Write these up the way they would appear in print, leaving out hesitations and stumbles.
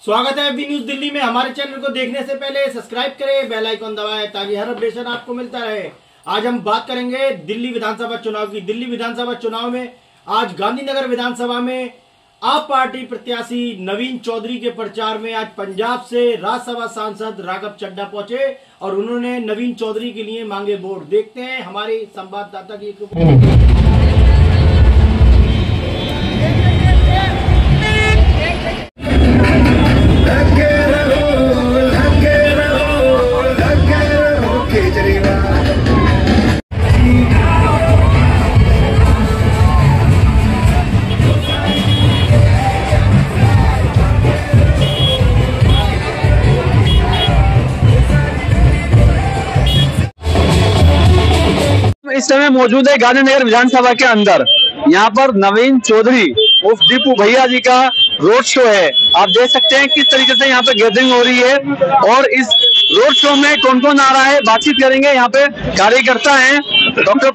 स्वागत है V news Delhi में। हमारे चैनल को देखने से पहले सब्सक्राइब करें, बेल आइकन दबाएं ताकि हर अपडेशन आपको मिलता रहे। आज हम बात करेंगे दिल्ली विधानसभा चुनाव की। दिल्ली विधानसभा चुनाव में आज गांधीनगर विधानसभा में आप पार्टी प्रत्याशी नवीन चौधरी के प्रचार में आज पंजाब से राज्यसभा सांसद राघव चड्ढा पहुंचे और उन्होंने नवीन चौधरी के लिए मांगे वोट। देखते हैं हमारे संवाददाता की इस समय मौजूद है गांधीनगर विधानसभा के अंदर। यहाँ पर नवीन चौधरी उर्फ दीपू भैया जी का रोड शो है। आप देख सकते हैं किस तरीके से यहाँ पे गैदरिंग हो रही है और इस रोड शो में कौन कौन आ रहा है बातचीत करेंगे। यहाँ पे कार्यकर्ता हैं डॉक्टर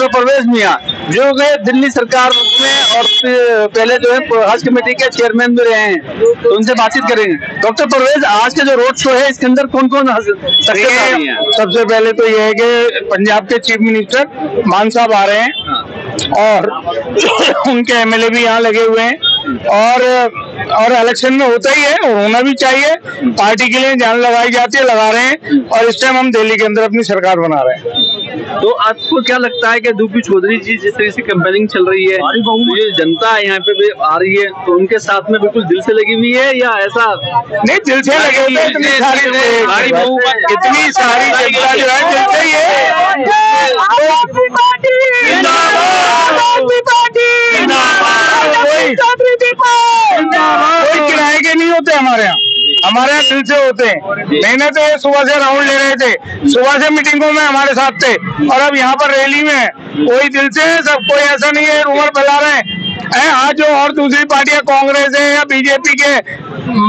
परवेज मियाँ जो दिल्ली सरकार में और पहले जो है हज कमेटी के चेयरमैन भी रहे हैं, तो उनसे बातचीत करेंगे। डॉक्टर परवेज, आज के जो रोड शो है इसके अंदर कौन कौन सबसे पहले तो ये है कि पंजाब के चीफ मिनिस्टर मान साहब आ रहे हैं और उनके एमएलए भी यहाँ लगे हुए हैं और इलेक्शन में होता ही है और होना भी चाहिए। पार्टी के लिए जान लगाई जाती है, लगा रहे हैं और इस टाइम हम दिल्ली के अंदर अपनी सरकार बना रहे हैं। तो आपको क्या लगता है कि दीपू चौधरी जी जिस तरह से कैंपेनिंग चल रही है, तो ये जनता यहाँ पे भी आ रही है तो उनके साथ में बिल्कुल दिल से लगी हुई है या ऐसा नहीं? दिल से लगे हुए, इतनी सारी जनता जो है दिल से ही है। कोई किराए के नहीं होते हमारे यहाँ दिल से होते हैं। मैंने तो सुबह से राउंड ले रहे थे, सुबह से मीटिंगों में हमारे साथ थे और अब यहाँ पर रैली में कोई दिल से है। सब कोई ऐसा नहीं है रूमर फैला रहे हैं। आज जो और दूसरी पार्टियां कांग्रेस है या बीजेपी के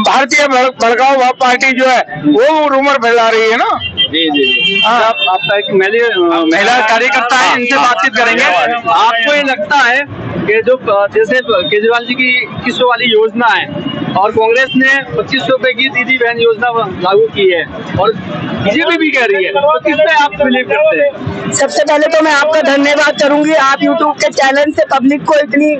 भारतीय भड़काऊ पार्टी जो है वो रूमर फैला रही है ना। जी। आपका एक महिला कार्यकर्ता है, इनसे बातचीत करेंगे। आपको ये लगता है कि जो जैसे केजरीवाल जी की 2100 वाली योजना है और कांग्रेस ने 2500 रुपए की दीदी बहन योजना लागू की है और बीजेपी भी कह रही है, तो किस पे आप बिलीव करते हैं? सबसे पहले तो मैं आपका धन्यवाद करूंगी, आप यूट्यूब के चैनल से पब्लिक को इतनी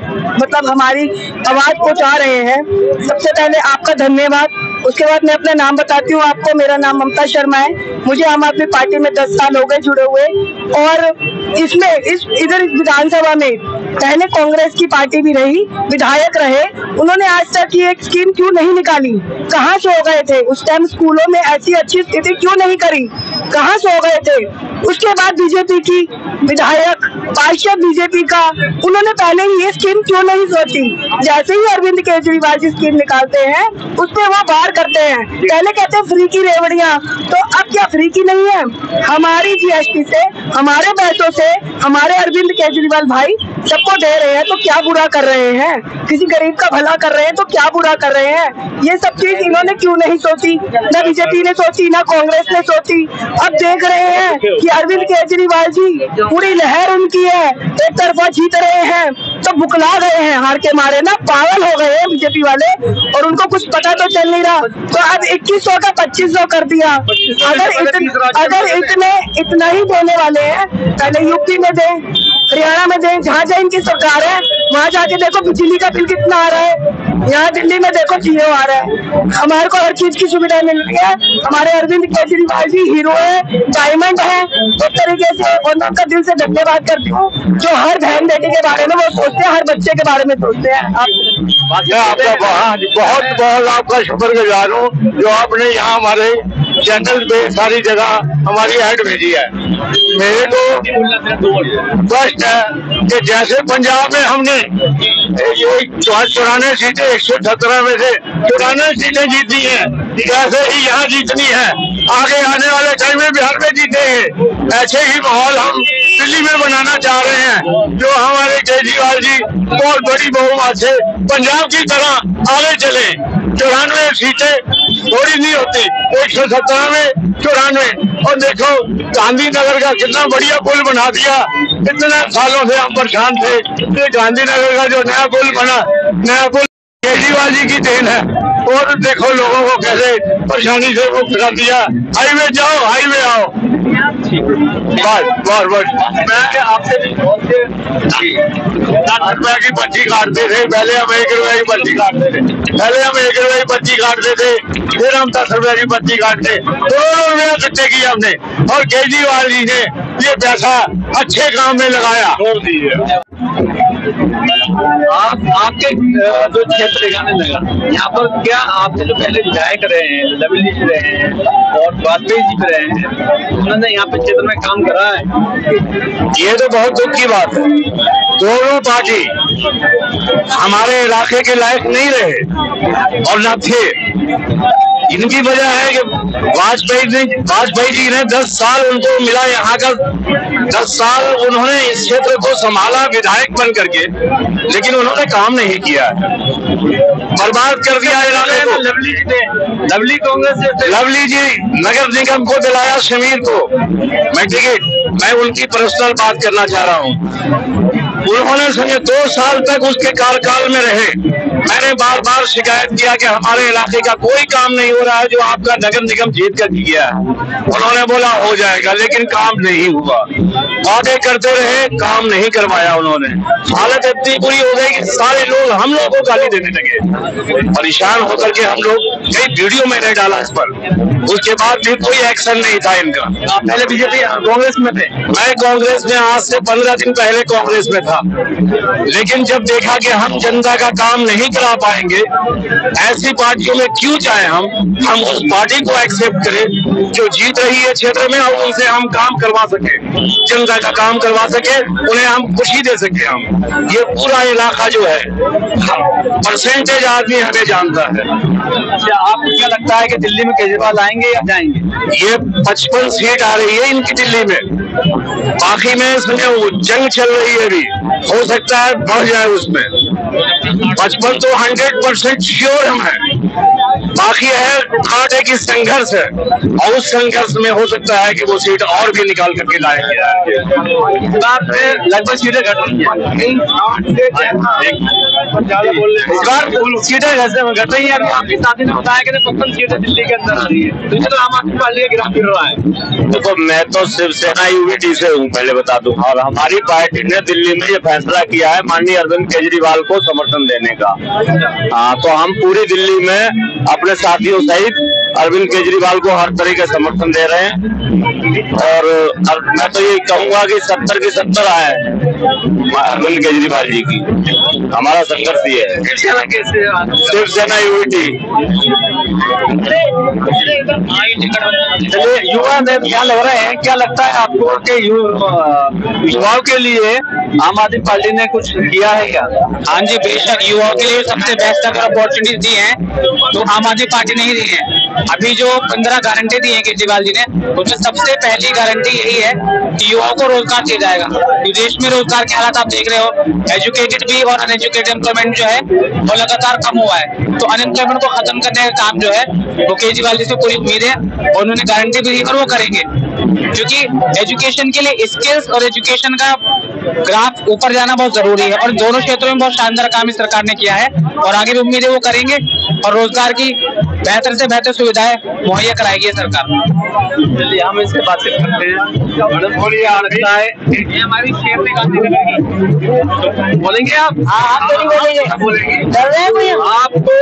हमारी आवाज पहुंचा रहे हैं। सबसे पहले आपका धन्यवाद। उसके बाद मैं अपना नाम बताती हूँ आपको। मेरा नाम ममता शर्मा है। मुझे आम आदमी पार्टी में 10 साल हो गए जुड़े हुए और इसमें इधर विधानसभा में पहले कांग्रेस की पार्टी भी रही, विधायक रहे। उन्होंने आज तक ये एक स्कीम क्यों नहीं निकाली? कहाँ से हो गए थे उस टाइम? स्कूलों में ऐसी अच्छी स्थिति क्यों नहीं करी? कहाँ से हो गए थे? उसके बाद बीजेपी की विधायक पार्षद बीजेपी का, उन्होंने पहले ही ये स्कीम क्यों नहीं सोची? जैसे ही अरविंद केजरीवाल जी स्कीम निकालते हैं उस पर वो बार करते हैं। पहले कहते हैं फ्री की रेवड़ियां, तो अब क्या फ्री की नहीं है? हमारी जीएसटी से, हमारे पैसों से हमारे अरविंद केजरीवाल भाई सबको दे रहे हैं, तो क्या बुरा कर रहे हैं? किसी गरीब का भला कर रहे हैं तो क्या बुरा कर रहे हैं? ये सब चीज इन्होंने क्यों नहीं सोची? न बीजेपी ने सोची, न कांग्रेस ने सोची। अब देख रहे हैं कि अरविंद केजरीवाल जी पूरी लहर उनकी है, एक तरफा जीत रहे हैं, तो बुकला गए हैं, हार के मारे ना पागल हो गए हैं बीजेपी वाले और उनको कुछ पता तो चल नहीं रहा। तो अब 2100 का 2500 कर दिया। अगर इतना ही देने वाले हैं, पहले यूपी में दें, हरियाणा में दें, जहाँ जहाँ इनकी सरकार है वहाँ जाके देखो बिजली का बिल कितना आ रहा है। यहाँ दिल्ली में देखो जियो आ रहा है। हमारे को हर चीज की सुविधा मिल रही है। हमारे अरविंद केजरीवाल जी हीरो है, डायमंड है। तो तरीके से उनका दिल से धन्यवाद करती हूँ जो हर बहन बेटी के बारे में वो सोचते हैं, हर बच्चे के बारे में सोचते हैं। आपका बहुत बहुत आपका शुक्रगुजार हूँ जो आपने यहाँ हमारे चैनल पे सारी जगह हमारी ऐड भेजी है। मेरे को कष्ट है कि जैसे पंजाब में हमने ये 94 सीटें 117 में से 94 सीटें जीती हैं, जैसे ही यहाँ जीतनी है आगे आने वाले टाइम में बिहार में जीतेंगे। ऐसे ही माहौल हम दिल्ली में बनाना चाह रहे हैं जो हमारे केजरीवाल जी बहुत बड़ी बहुमत से पंजाब की तरह आगे चले। 94 सीटें थोड़ी नहीं होती, 117 में 94। और देखो गांधीनगर का कितना बढ़िया पुल बना दिया। इतने सालों से हम परेशान थे कि गांधीनगर का जो नया पुल बना, नया पुल केजरीवाल जी की देन है। और देखो लोगों को कैसे परेशानी से मुक्त कर दिया। हाईवे जाओ, हाईवे आओ। बस मैं आपसे 10 रुपए की पर्ची काटते थे, पहले हम 1 रुपए की पर्ची काटते थे, फिर हम 10 रुपए की पर्ची काटते, 2 रुपया इकट्ठे किए हमने। और केजरीवाल जी ने ये पैसा अच्छे काम में लगाया। आपके जो क्षेत्र गांधीनगर, यहाँ पर क्या आपसे जो पहले विधायक रहे हैं, लवली जी रहे हैं और वाजपेयी जी भी रहे हैं, उन्होंने यहाँ पे क्षेत्र में काम करा है? ये तो बहुत दुख की बात है। दोनों पार्टी हमारे इलाके के लायक नहीं रहे और न थे। इनकी वजह है कि वाजपेयी जी ने 10 साल उनको मिला यहाँ का, 10 साल उन्होंने इस क्षेत्र को संभाला विधायक बन करके, लेकिन उन्होंने काम नहीं किया, बर्बाद कर दिया इलाके को। लवली कांग्रेस से लवली जी नगर निगम को दिलाया शमीर को मैं टिकट। मैं उनकी पर्सनल बात करना चाह रहा हूँ। उन्होंने समझे 2 साल तक उसके कार्यकाल में रहे। मैंने बार बार शिकायत किया कि हमारे इलाके का कोई काम नहीं हो रहा है जो आपका नगर निगम जीत कर किया है। उन्होंने बोला हो जाएगा, लेकिन काम नहीं हुआ। वादे करते रहे, काम नहीं करवाया उन्होंने। हालत इतनी बुरी हो गई कि सारे लोग हम लोगों को गाली देने लगे। परेशान होकर के हम लोग कई वीडियो मैंने डाला इस पर, उसके बाद भी कोई एक्शन नहीं था इनका। आप पहले बीजेपी कांग्रेस में थे? मैं कांग्रेस में आज से 15 दिन पहले कांग्रेस में था, लेकिन जब देखा कि हम जनता का काम नहीं करा पाएंगे, ऐसी पार्टियों में क्यों जाए हम उस पार्टी को एक्सेप्ट करें जो जीत रही है क्षेत्र में और उनसे हम काम करवा सके, जनता का काम करवा सके, उन्हें हम खुशी दे सके। हम ये पूरा इलाका जो है परसेंटेज आदमी हमें जानता है। अच्छा, आपको क्या लगता है कि दिल्ली में केजरीवाल आएंगे या जाएंगे? ये 55 सीट आ रही है इनकी दिल्ली में, बाकी में जंग चल रही है अभी, हो सकता है बढ़ जाए उसमें। 55 तो 100% श्योर हम है, बाकी है कांटे की संघर्ष है, और उस संघर्ष में हो सकता है कि वो सीट और भी निकाल करके लाएंगे। इस बार लगभग सीटें घट रही है, इस बार सीटें घट रही है। आपके साथी ने बताया कि 55 सीटें दिल्ली के अंदर आ रही है, तो ये तो आम आदमी पार्टी का गिराफ गिर रहा है। देखो, मैं तो शिवसेना यूवीटी से हूँ, पहले बता दूं, और हमारी पार्टी ने दिल्ली में ये फैसला किया है माननीय अरविंद केजरीवाल को समर्थन देने का। तो हम पूरी दिल्ली में अपने साथियों सहित अरविंद केजरीवाल को हर तरह का समर्थन दे रहे हैं। और मैं तो ये कहूंगा कि 70 की 70 आए अरविंद केजरीवाल जी की। हमारा संघर्ष ये है, शिवसेना यूवीटी। चलिए, युवा नेता क्या लग रहे हैं, क्या लगता है आपको कि युवाओं के लिए आम आदमी पार्टी ने कुछ किया है क्या? हाँ जी, बेशक युवाओं के लिए सबसे बेस्ट अगर अपॉर्चुनिटी दी है तो आम आदमी पार्टी ने ही दी है। अभी जो 15 गारंटी दी है केजरीवाल जी ने, उसमें सबसे पहली गारंटी यही है कि युवाओं को रोजगार दिया जाएगा। तो देश में रोजगार के हालात आप देख रहे हो, एजुकेटेड भी और अनएजुकेटेड एम्प्लॉयमेंट जो है वो लगातार कम हुआ है। तो अनएम्प्लॉयमेंट को खत्म करने का काम जो है वो केजरीवाल जी से पूरी उम्मीद है, और उन्होंने गारंटी भी दी और वो करेंगे। क्योंकि एजुकेशन के लिए स्किल्स और एजुकेशन का ग्राफ ऊपर जाना बहुत जरूरी है, और दोनों क्षेत्रों में बहुत शानदार काम इस सरकार ने किया है, और आगे भी उम्मीद है वो करेंगे, और रोजगार की बेहतर से बेहतर सुविधाएं मुहैया कराएगी ये सरकार। चलिए, हम इससे बातचीत करते हैं। बोलिए, लगता है ये हमारी क्षेत्र में गांधीनगर की बोलेंगे आप? आप तो नहीं बोलेंगे। आपको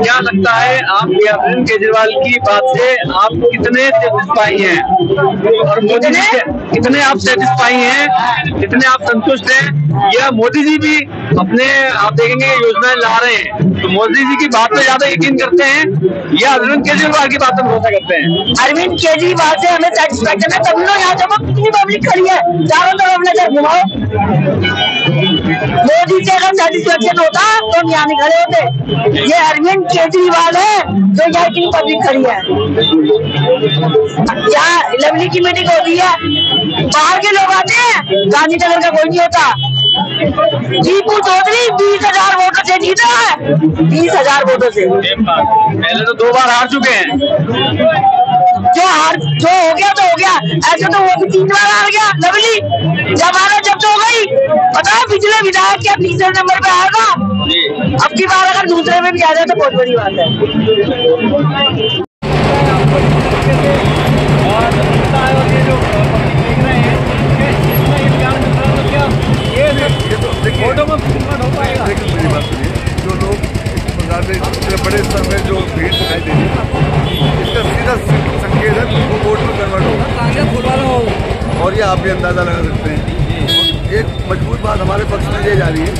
क्या लगता है, आप अरविंद केजरीवाल की बात से आप कितने सेटिस्फाई हैं, और मोदी जी से कितने आप सेटिस्फाई हैं, कितने आप संतुष्ट हैं, या मोदी जी भी अपने आप देखेंगे योजनाएं ला रहे हैं, तो मोदी जी की बात पे ज्यादा यकीन करते हैं या अरविंद केजरीवाल की बात पर भरोसा करते हैं? अरविंद केजरीवाल से हमें सेटिस्फेक्शन है, तभी लोग यहाँ देखो कितनी पब्लिक खड़ी है, चारों तरफ नजर घुमाओ। मोदी से अगर सेटिस्फेक्शन होता तो हम यहाँ नहीं खड़े होते। ये अरविंद केजरीवाल है जो यहाँ इतनी पब्लिक खड़ी है। यहाँ लवली की मीटिंग होती है, बाहर के लोग आते हैं, गांधीनगर का कोई नहीं होता। दीपू चौधरी 20,000 वोटों से जीता है, 20,000 वोटों से। पहले तो 2 बार हार चुके हैं। जो हो गया तो हो गया, ऐसे तो वो भी 3 बार हार गया। लवली जमानत जब्त हो गई, पता है पिछले विधायक के तीसरे नंबर पे आया था, अब की बार अगर दूसरे में भी आ जाए तो बहुत बड़ी बात है। मेरी बात सुनिए, जो लोग इस प्रकार से बड़े स्तर में जो भीड़ दिखाई दे रही है, इसका सीधा संकेत है वो वोट में कन्वर्ट होगा और ये आप भी अंदाजा लगा सकते हैं। एक मजबूत बात हमारे पक्ष में ये जा रही है,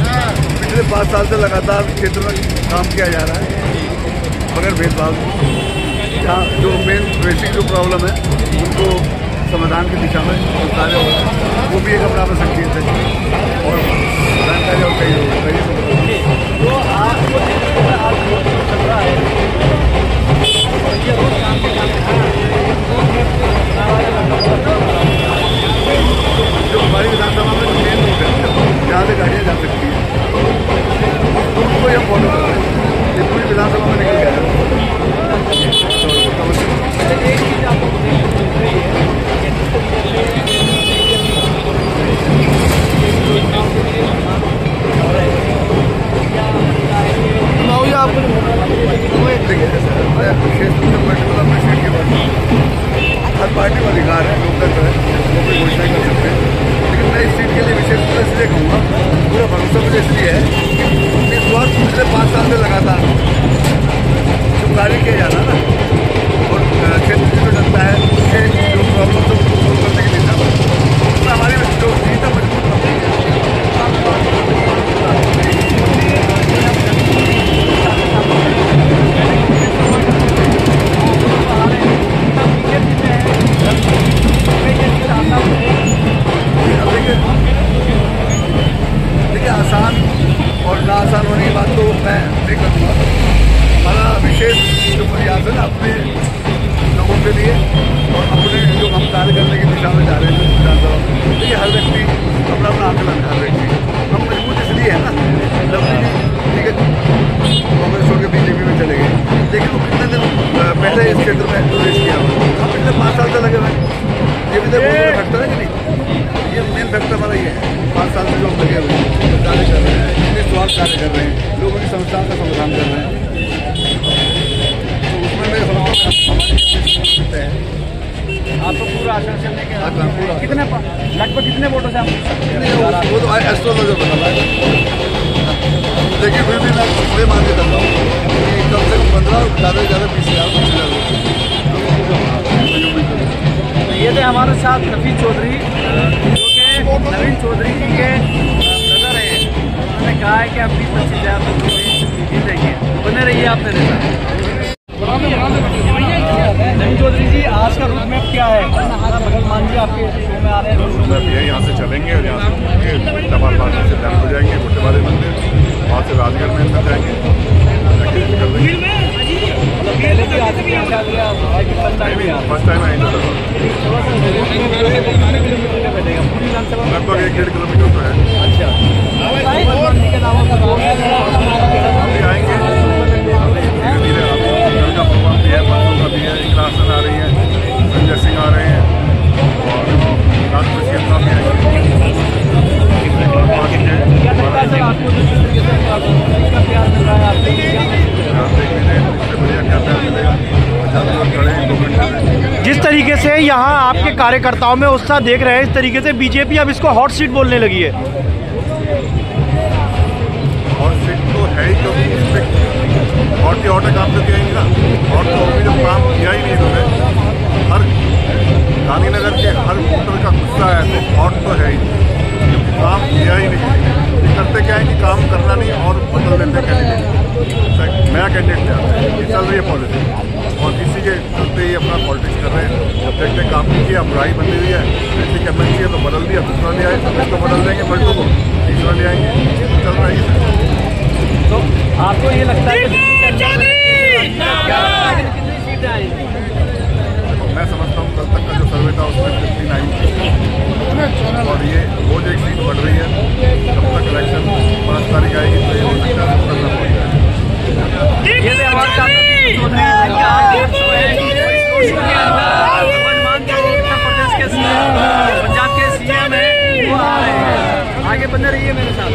पिछले 5 साल से लगातार क्षेत्र में काम किया जा रहा है बगैर भेदभाव। यहाँ जो मेन बेसिक जो प्रॉब्लम है उनको समाधान की दिशा में कार्य हो रहा है, वो भी एक अपना में संकेत है और जानकारी और कई तो आपको आज रोड शो चल रहा है और ये रोड काम के जो हमारी विधानसभा में जो मेन रूट है जहाँ से गाड़ियाँ जा सकती हैं उनको हम फॉलो कर रहे हैं। ये पूरी विधानसभा में निकल गया है। हर पार्टी को अधिकार है, लोकतंत्र है, वो भी घोषणा कर सकते हैं, लेकिन मैं इस सीट के लिए विशेष रूप से इसलिए कहूँगा, पूरा भरोसा मुझे इसलिए है कि इस बार पिछले 5 साल से लगातार जो कार्य किया जाना ना और क्षेत्र की जो जनता है उसके जो प्रॉब्लम को सोल्व करने की दिशा में उसमें हमारी जो जीत है मजबूत होती है। देखिए आसान और ना आसान होने की बात तो मैं नहीं करूँगा। हमारा विशेष जो प्रयास है ना अपने लोगों के लिए और अपने जो हम कार्य करने की दिशा में जा रहे हैं विधानसभा में, देखिए हर व्यक्ति अपना अपना आकलन हर व्यक्ति हम मजबूत इसलिए है ना, ठीक है कांग्रेस छोड़ के बीजेपी में चले गए, लेकिन वो कितने दिन पहले इस क्षेत्र में प्रवेश किया हुआ, हम पिछले 5 साल से लगे हुए, ये भी फैक्टर है कि नहीं, ये मेन फैक्टर हमारा ये है। 5 साल से जो हम लगे हुए कार्य कर रहे हैं, निस्वार्थ कार्य कर रहे हैं, लोगों की समस्याओं का समाधान कर रहे हैं, तो उसमें मेरे समझते हैं आपको पूरा आश्वासन लेके पूरा कितने लगभग कितने वोटों से हम वो तो एस्ट्रोलॉजर बता रहा है। देखिए फिर भी मैं खुले मान के करता हूँ कि कम से कम 15 ज़्यादा से ज़्यादा 20,000 ये थे हमारे साथ नवीन चौधरी, जो कि नवीन चौधरी जी के ब्रदर हैं। उन्होंने कहा है कि आप 20-25,000 जीतेंगे। बने रहिए आप मेरे साथ। नवीन चौधरी जी, आज का रूट मैप क्या है? भगवान जी आपके शो में आ रहे हैं। भैया यहाँ से चलेंगे और यहाँ से टमाल बाग से डैम हो जाएंगे, गुड्डे वाले मंदिर, वहाँ से राजगढ़ में अंदर जाएंगे। फर्स्ट टाइम आएंगे लगभग 1-1.5 किलोमीटर तो है। अच्छा, आएंगे धीरे धीरे का प्रोग्राम भी है, बच्चों का भी है, इंद्रासन आ रही है, संजय सिंह आ रहे हैं और राजपूत का भी आएंगे। जिस तरीके से यहाँ आपके कार्यकर्ताओं में उत्साह देख रहे हैं, इस तरीके से बीजेपी अब इसको हॉट सीट बोलने लगी है। हॉट सीट तो है ही, क्योंकि हॉट की हॉट काम तो किया ही ना, हॉट तो अभी जब काम किया ही नहीं इन्होंने, हर गांधीनगर के हर वोटर का गुस्सा है तो हॉट तो है ही, क्योंकि काम किया ही नहीं। करते क्या है कि काम करना नहीं और बदल देते कैंडिडेट, नया कैंडिडेट ले आते हैं। ये चल रही है पॉलिटिक्स और इसी के चलते ही अपना पॉलिटिक्स कर रहे हैं। जब देखते काम नहीं किया, बुराई बनी हुई है, ऐसी करना चाहिए तो बदल दिया, दूसरा ले आए, तो बदल देंगे पलटू को, तीसरा ले आएंगे, चल रहा है। तो आपको ये लगता है कि मैं समझता हूँ कल तक का जो सर्वे था उसमें 59 और ये रोज एक सीट बढ़ रही है। जब तक इलेक्शन 5 तारीख आएगी तो ये हो सकता है करना पड़ेगा। पंजाब के सीएम है, वो आ रहे हैं। आगे बने रहिए मेरे साथ।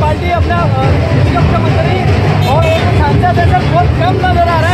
पार्टी अपना मुख्यमंत्री और एक सांसद है सर, बहुत कम नजर आ रहा है।